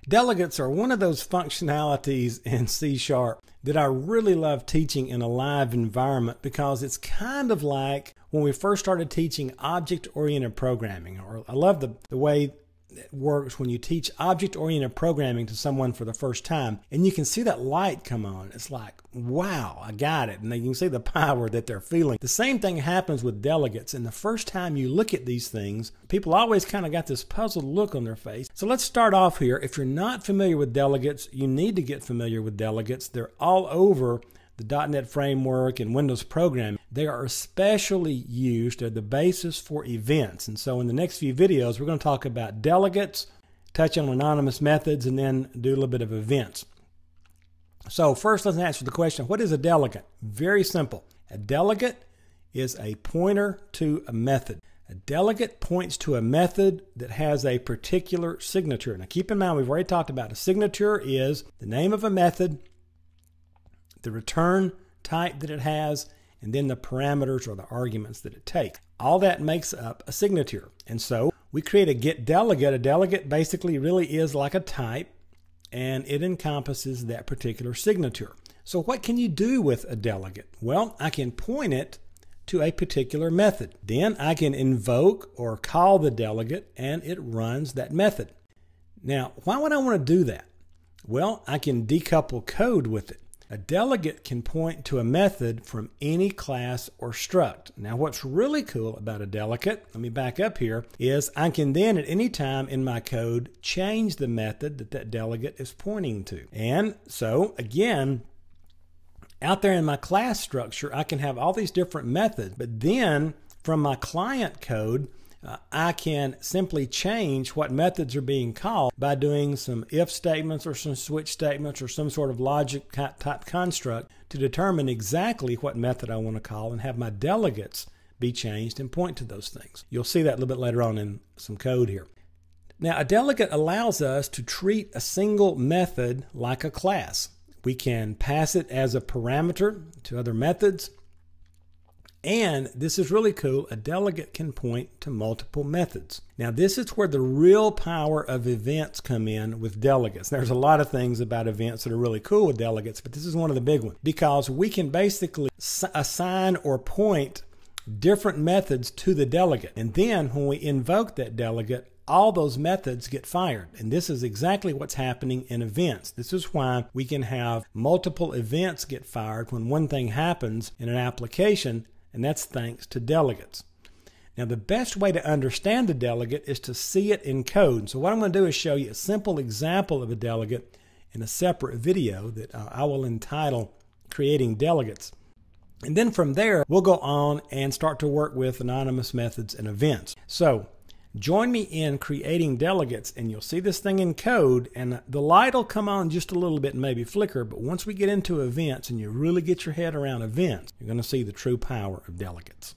Delegates are one of those functionalities in C# that I really love teaching in a live environment because it's kind of like when we first started teaching object-oriented programming. Or I love the way it works when you teach object-oriented programming to someone for the first time and you can see that light come on. It's like, wow, I got it. And you can see the power that they're feeling. The same thing happens with delegates. And the first time you look at these things, people always kind of got this puzzled look on their face. So let's start off here. If you're not familiar with delegates, you need to get familiar with delegates. They're all over the .NET framework and Windows programming. They are especially used as the basis for events. And so in the next few videos, we're going to talk about delegates, touch on anonymous methods, and then do a little bit of events. So first, let's answer the question, what is a delegate? Very simple. A delegate is a pointer to a method. A delegate points to a method that has a particular signature. Now keep in mind, we've already talked about a signature is the name of a method, the return type that it has, and then the parameters or the arguments that it takes. All that makes up a signature. And so we create a get delegate. A delegate basically really is like a type, and it encompasses that particular signature. So what can you do with a delegate? Well, I can point it to a particular method. Then I can invoke or call the delegate, and it runs that method. Now, why would I want to do that? Well, I can decouple code with it. A delegate can point to a method from any class or struct. Now what's really cool about a delegate, let me back up here, is I can then at any time in my code change the method that delegate is pointing to. And so again, out there in my class structure, I can have all these different methods, but then from my client code, I can simply change what methods are being called by doing some if statements or some switch statements or some sort of logic type construct to determine exactly what method I want to call and have my delegates be changed and point to those things. You'll see that a little bit later on in some code here. Now, a delegate allows us to treat a single method like a class. We can pass it as a parameter to other methods. And this is really cool, a delegate can point to multiple methods. Now this is where the real power of events come in with delegates. There's a lot of things about events that are really cool with delegates, but this is one of the big ones because we can basically assign or point different methods to the delegate. And then when we invoke that delegate, all those methods get fired. And this is exactly what's happening in events. This is why we can have multiple events get fired when one thing happens in an application, and that's thanks to delegates. Now the best way to understand the delegate is to see it in code. So what I'm going to do is show you a simple example of a delegate in a separate video that I will entitle Creating Delegates. And then from there, we'll go on and start to work with anonymous methods and events. So join me in creating delegates, and you'll see this thing in code, and the light will come on just a little bit and maybe flicker, but once we get into events and you really get your head around events, you're going to see the true power of delegates.